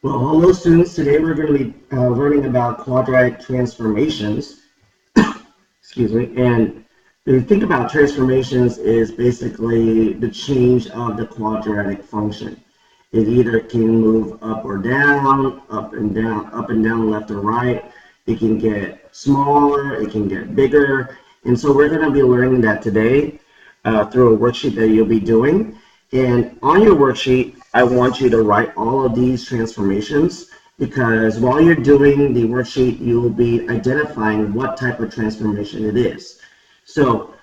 Well, hello students. Today we're going to be learning about quadratic transformations. Excuse me. And if you think about transformations is basically the change of the quadratic function. It either can move up or down, up and down, left or right. It can get smaller, it can get bigger. And so we're going to be learning that today through a worksheet that you'll be doing. And on your worksheet, I want you to write all of these transformations because while you're doing the worksheet, you'll be identifying what type of transformation it is. So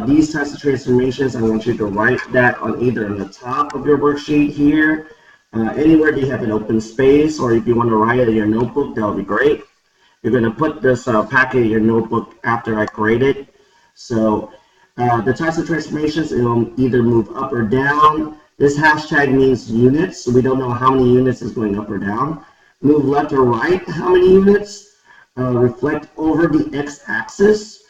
these types of transformations, I want you to write that on either on the top of your worksheet here, anywhere that you have an open space, or if you want to write it in your notebook, that would be great. You're going to put this packet in your notebook after I create it. So the types of transformations, it will either move up or down. This hashtag means units, so we don't know how many units is going up or down. Move left or right, how many units? Reflect over the x-axis.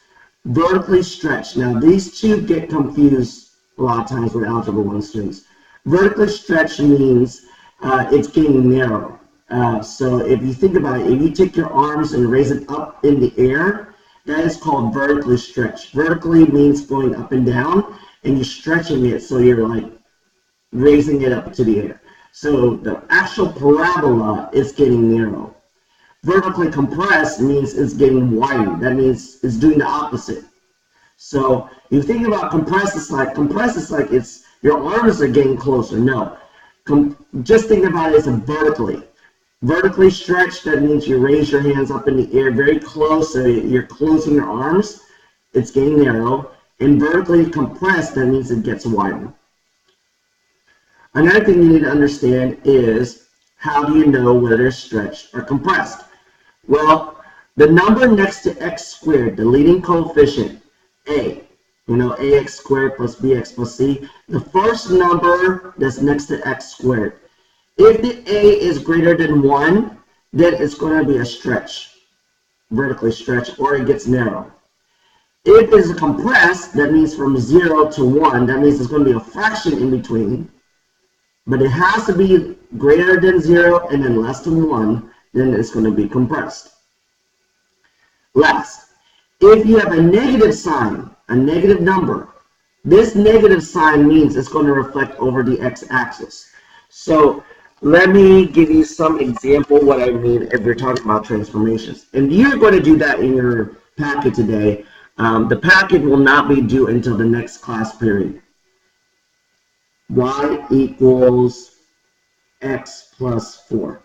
Vertically stretch. Now these two get confused a lot of times with Algebra 1 students. Vertically stretch means it's getting narrow. So if you think about it, if you take your arms and raise it up in the air, that is called vertically stretch. Vertically means going up and down, and you're stretching it so you're like raising it up to the air. So the actual parabola is getting narrow. Vertically compressed means it's getting widened. That means it's doing the opposite. So you think about compressed, it's like it's your arms are getting closer. No, just think about it as a vertically stretched. That means you raise your hands up in the air very close, so you're closing your arms. It's getting narrow. And vertically compressed, that means it gets wider. Another thing you need to understand is how do you know whether it's stretched or compressed? Well, the number next to x squared, the leading coefficient, a, ax squared plus bx plus c, the first number that's next to x squared. If the a is greater than 1, then it's going to be a stretch, vertically stretched, or it gets narrow. If it's compressed, that means from 0 to 1, that means it's going to be a fraction in between, but it has to be greater than 0 and then less than 1, then it's going to be compressed. Last, if you have a negative sign, a negative number, this negative sign means it's going to reflect over the x-axis. So let me give you some example what I mean if we're talking about transformations. And you're going to do that in your packet today. The packet will not be due until the next class period. Y equals x plus 4.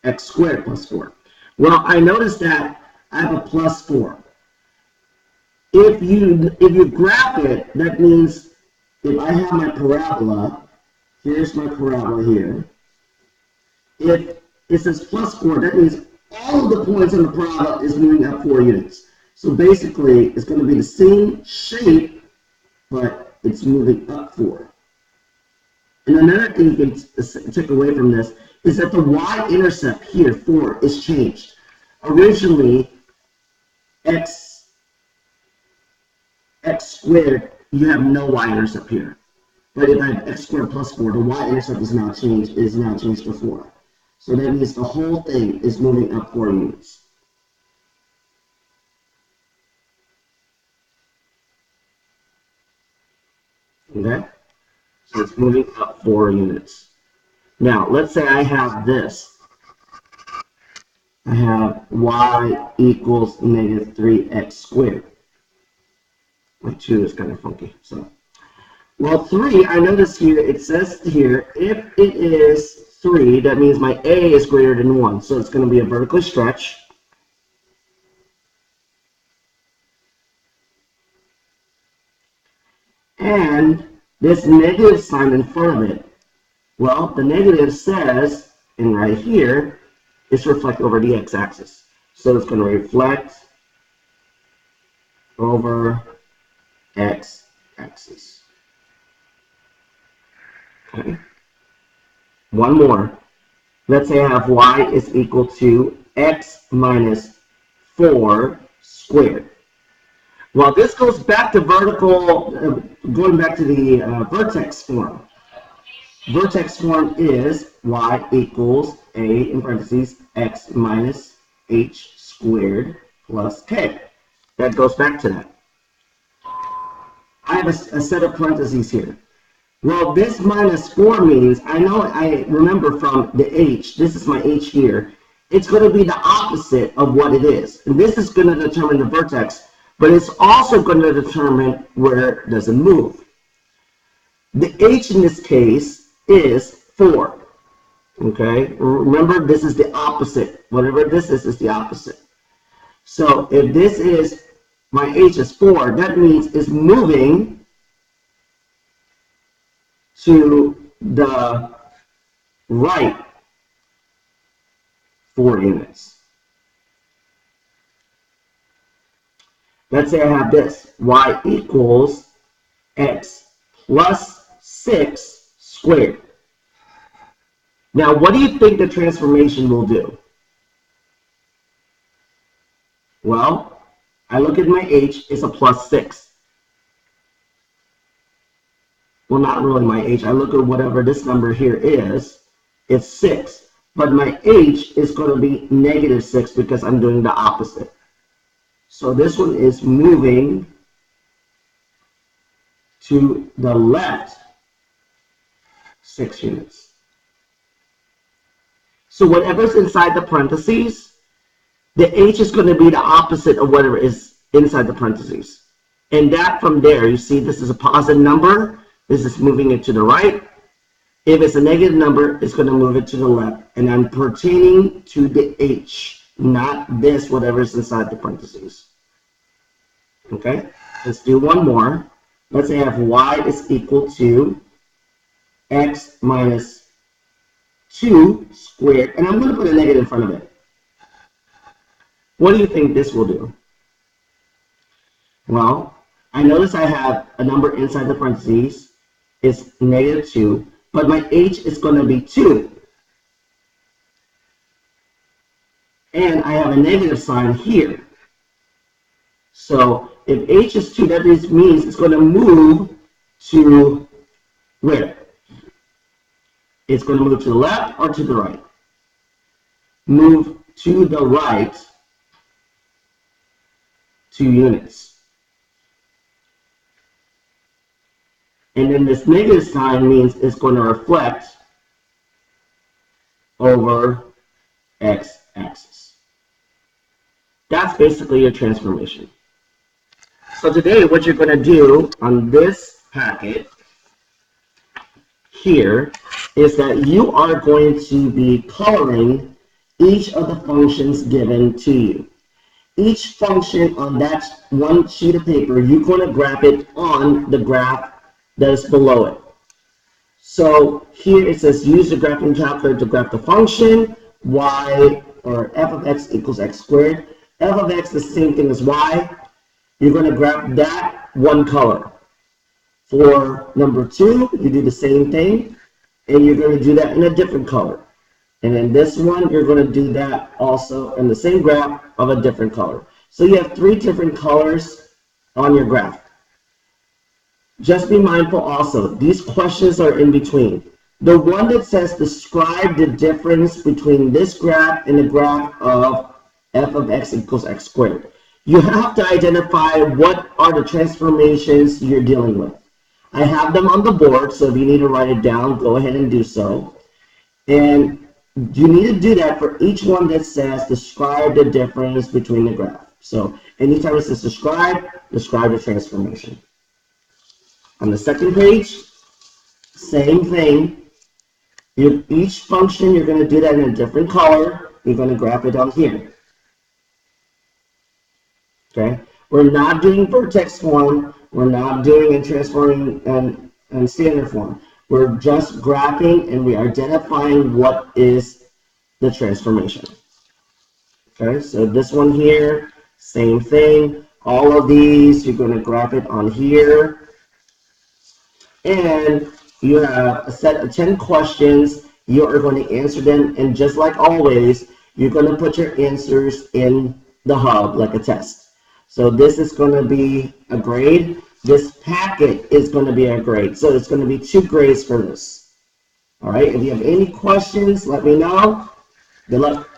X squared plus 4. Well, I noticed that I have a plus 4. If you graph it, that means if I have my parabola, here's my parabola here. If it says plus 4, that means all of the points on the parabola is moving up 4 units. So basically, it's going to be the same shape, but it's moving up 4. And another thing you can take away from this is that the y-intercept here, 4, is changed. Originally, x squared, you have no y-intercept here. But if I have x squared plus 4, the y-intercept is now changed to 4. So that means the whole thing is moving up 4 units. Okay? So it's moving up 4 units. Now, let's say I have this. I have y equals negative 3x squared. My 2 is kind of funky. So, well, 3, I notice here, it says here, if it is 3, that means my a is greater than 1. So it's going to be a vertical stretch. And this negative sign in front of it, well, the negative says, and right here, it's reflect over the x-axis. So it's going to reflect over x-axis. Okay. One more. Let's say I have y is equal to x minus 4 squared. Well, this goes back to vertical, going back to the vertex form. Vertex form is y equals a in parentheses x minus h squared plus k. That goes back to that. I have a set of parentheses here. Well, this minus 4 means, I remember from the h, this is my h here, it's going to be the opposite of what it is. And this is going to determine the vertex, but it's also going to determine where it doesn't move. The h in this case is 4. Okay, remember this is the opposite. Whatever this is the opposite. So if this is, my h is 4, that means it's moving to the right 4 units. Let's say I have this, y equals x plus 6 squared. Now, what do you think the transformation will do? Well, I look at my h, it's a plus 6. Well, not really my h. I look at whatever this number here is, it's 6. But my h is going to be negative 6 because I'm doing the opposite. So this one is moving to the left 6 units. So whatever's inside the parentheses, the h is going to be the opposite of whatever is inside the parentheses. And that from there, you see this is a positive number. This is moving it to the right. If it's a negative number, it's going to move it to the left. And I'm pertaining to the h, not this, whatever's inside the parentheses. Okay, let's do one more. Let's say I have y is equal to x minus 2 squared. And I'm going to put a negative in front of it. What do you think this will do? Well, I notice I have a number inside the parentheses. It's negative 2, but my h is going to be 2. And I have a negative sign here. So if h is 2, that means it's going to move to where? It's going to move to the left or to the right? Move to the right 2 units. And then this negative sign means it's going to reflect over x-axis. That's basically your transformation. So today what you're going to do on this packet here is that you are going to be coloring each of the functions given to you. Each function on that one sheet of paper, you're going to graph it on the graph that is below it. So here it says use the graphing calculator to graph the function y or f of x equals x squared. F of x is the same thing as y. You're going to graph that one color. For number 2, you do the same thing, and you're going to do that in a different color. And then this one, you're going to do that also in the same graph of a different color. So you have 3 different colors on your graph. Just be mindful also, these questions are in between. The one that says describe the difference between this graph and the graph of f of x equals x squared. You have to identify what are the transformations you're dealing with. I have them on the board, so if you need to write it down, go ahead and do so. And you need to do that for each one that says describe the difference between the graph. So anytime it says describe the transformation. On the second page, same thing. Each function, you're going to do that in a different color. You're going to graph it on here. Okay? We're not doing vertex form. We're not doing a transforming and standard form. We're just graphing and we are identifying what is the transformation. Okay? So this one here, same thing. All of these, you're going to graph it on here. And you have a set of 10 questions. You are going to answer them. And just like always, you're going to put your answers in the hub like a test. So this is going to be a grade. This packet is going to be a grade. So it's going to be 2 grades for this. All right, if you have any questions, let me know. Good luck.